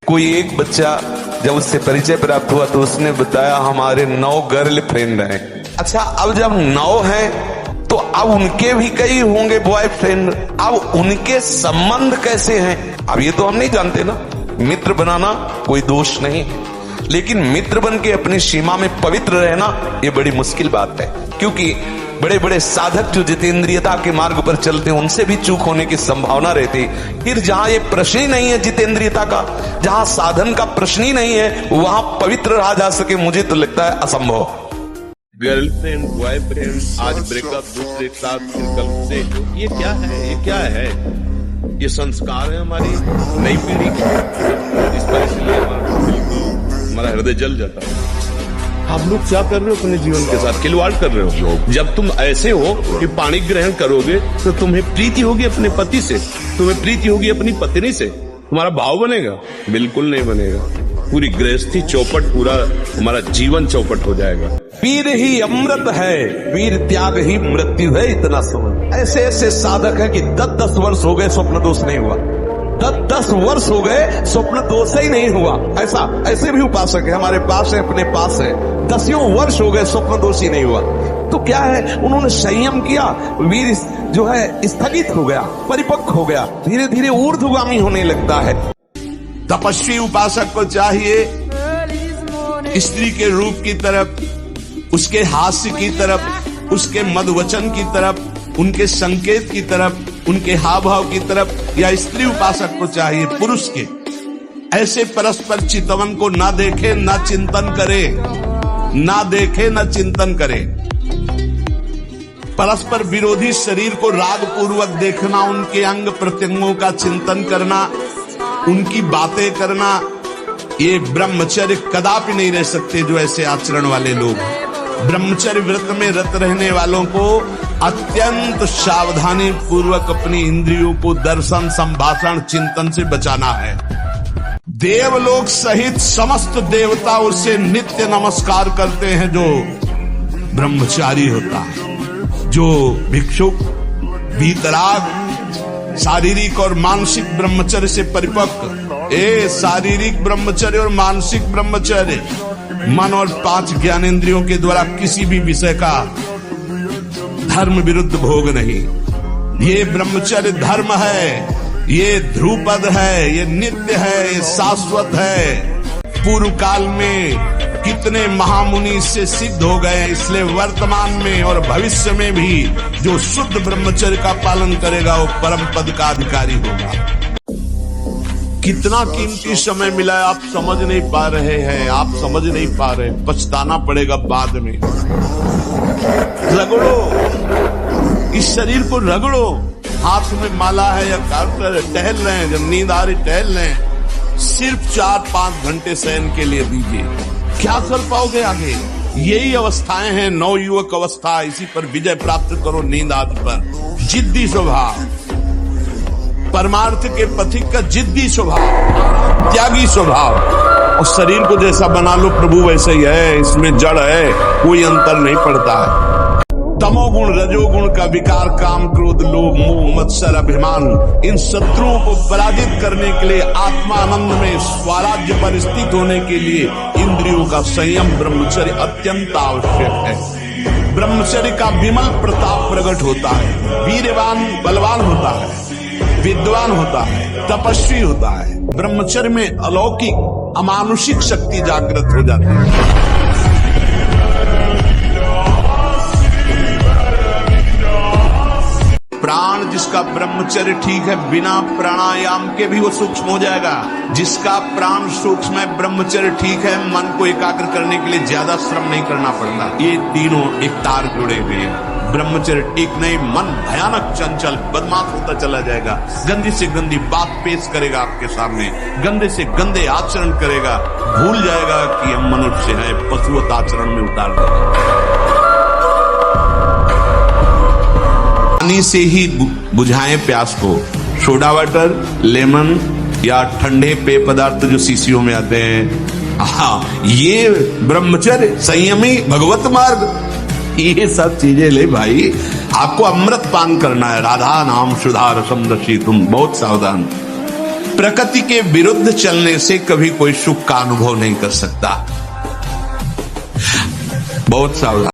कोई एक बच्चा जब उससे परिचय प्राप्त हुआ तो उसने बताया हमारे 9 गर्ल फ्रेंड हैं। अच्छा, अब जब 9 हैं तो अब उनके भी कई होंगे बॉयफ्रेंड, अब उनके संबंध कैसे हैं अब ये तो हम नहीं जानते ना। मित्र बनाना कोई दोष नहीं, लेकिन मित्र बन के अपनी सीमा में पवित्र रहना ये बड़ी मुश्किल बात है। क्योंकि बड़े बड़े साधक जो जितेंद्रियता के मार्ग पर चलते हैं उनसे भी चूक होने की संभावना रहती है। फिर जहां ये प्रश्न ही नहीं है जितेंद्रियता का, जहां साधन का प्रश्न ही नहीं है, वहां पवित्र रहा जा सके, मुझे तो लगता है असंभव। गर्लफ्रेंड बॉयफ्रेंड, आज ब्रेकअप, दूसरे के साथ कल से, ये क्या है? ये क्या है? ये संस्कार है हमारी नई पीढ़ी की, इस पर इसलिए हमारा हृदय जल जाता है। आप लोग क्या कर रहे हो अपने जीवन के साथ? खिलवाड़ कर रहे हो। जब तुम ऐसे हो कि पाणी ग्रहण करोगे तो तुम्हें प्रीति होगी अपने पति से, तुम्हें प्रीति होगी अपनी पत्नी से, तुम्हारा भाव बनेगा? बिल्कुल नहीं बनेगा। पूरी गृहस्थी चौपट, पूरा हमारा जीवन चौपट हो जाएगा। वीर ही अमृत है, वीर त्याग ही मृत्यु है, इतना समझ। ऐसे ऐसे साधक है कि 10-10 वर्ष हो गए स्वप्न दोष नहीं हुआ, 10-10 वर्ष हो गए स्वप्न दोष ही नहीं हुआ। ऐसे भी उपासक है हमारे पास है, अपने पास है, 10 वर्ष हो गए स्वप्न दोष ही नहीं हुआ। तो क्या है, उन्होंने संयम किया, वीर जो है स्थगित हो गया, परिपक्व हो गया, धीरे धीरे ऊर्ध्वगामी होने लगता है। तपस्वी उपासक को चाहिए स्त्री के रूप की तरफ, उसके हास्य की तरफ, उसके मधुवचन की तरफ, उनके संकेत की तरफ, उनके हाव भाव की तरफ, या स्त्री उपासक को चाहिए पुरुष के ऐसे परस्पर चितवन को ना देखे ना चिंतन करे, ना देखे ना चिंतन करे। परस्पर विरोधी शरीर को राग पूर्वक देखना, उनके अंग प्रत्यंगों का चिंतन करना, उनकी बातें करना, ये ब्रह्मचर्य कदापि नहीं रह सकते। जो ऐसे आचरण वाले लोग, ब्रह्मचर्य व्रत में रत रहने वालों को अत्यंत सावधानी पूर्वक अपनी इंद्रियों को दर्शन, संभाषण, चिंतन से बचाना है। देवलोक सहित समस्त देवता उससे नित्य नमस्कार करते हैं जो ब्रह्मचारी होता है, जो भिक्षुक, वीतराग, शारीरिक और मानसिक ब्रह्मचर्य से परिपक्व। शारीरिक ब्रह्मचर्य और मानसिक ब्रह्मचर्य, मन और 5 ज्ञानेंद्रियों के द्वारा किसी भी विषय का धर्म विरुद्ध भोग नहीं। ये ब्रह्मचर्य धर्म है, ये ध्रुपद है, ये नित्य है, ये शाश्वत है। पूर्व काल में कितने महामुनि इससे सिद्ध हो गए, इसलिए वर्तमान में और भविष्य में भी जो शुद्ध ब्रह्मचर्य का पालन करेगा वो परम पद का अधिकारी होगा। कितना कीमती समय मिला है, आप समझ नहीं पा रहे हैं, आप समझ नहीं पा रहे, पछताना पड़ेगा बाद में। रगड़ो, इस शरीर को रगड़ो, हाथ में माला है या टहल रहे हैं, जब नींद आ रही टहल रहे हैं, सिर्फ 4-5 घंटे शयन के लिए दीजिए। क्या कर पाओगे आगे? यही अवस्थाएं हैं, नवयुवक अवस्था, इसी पर विजय प्राप्त करो। नींद आदि पर जिद्दी स्वभाव, परमार्थ के पथिक का जिद्दी स्वभाव, त्यागी स्वभाव, और शरीर को जैसा बना लो प्रभु वैसे ही है, इसमें जड़ है, कोई अंतर नहीं पड़ता है। तमोगुण, रजोगुण का विकार, काम, क्रोध, लोभ, मोह, मत्सर, अभिमान, इन शत्रुओं को पराजित करने के लिए, आत्मानंद में स्वराज्य पर स्थित होने के लिए इंद्रियों का संयम, ब्रह्मचर्य अत्यंत आवश्यक है। ब्रह्मचर्य का विमल प्रताप प्रकट होता है, वीरवान बलवान होता है, विद्वान होता है, तपस्वी होता है। ब्रह्मचर्य में अलौकिक अमानुषिक शक्ति जागृत हो जाती है। प्राण जिसका ब्रह्मचर्य ठीक है, बिना प्राणायाम के भी वो सूक्ष्म हो जाएगा। जिसका प्राण सूक्ष्म है, ब्रह्मचर्य ठीक है, मन को एकाग्र करने के लिए ज्यादा श्रम नहीं करना पड़ता। ये तीनों एक तार जुड़े हुए हैं। ब्रह्मचर्य ठीक नहीं, मन भयानक चंचल बदमाश होता चला जाएगा, गंदी से गंदी बात पेश करेगा आपके सामने, गंदे से गंदे आचरण करेगा, भूल जाएगा कि हम मनुष्य हैं, पशुवत आचरण में उतार देगा। पानी से ही बुझाएं प्यास को, सोडा वाटर, लेमन या ठंडे पेय पदार्थ जो शीशियों में आते हैं, हाँ, ये ब्रह्मचर्य, संयमी, भगवत मार्ग, ये सब चीजें ले भाई। आपको अमृत पान करना है, राधा नाम सुधा रसम रसी, तुम बहुत सावधान। प्रकृति के विरुद्ध चलने से कभी कोई सुख का अनुभव नहीं कर सकता, बहुत सावधान।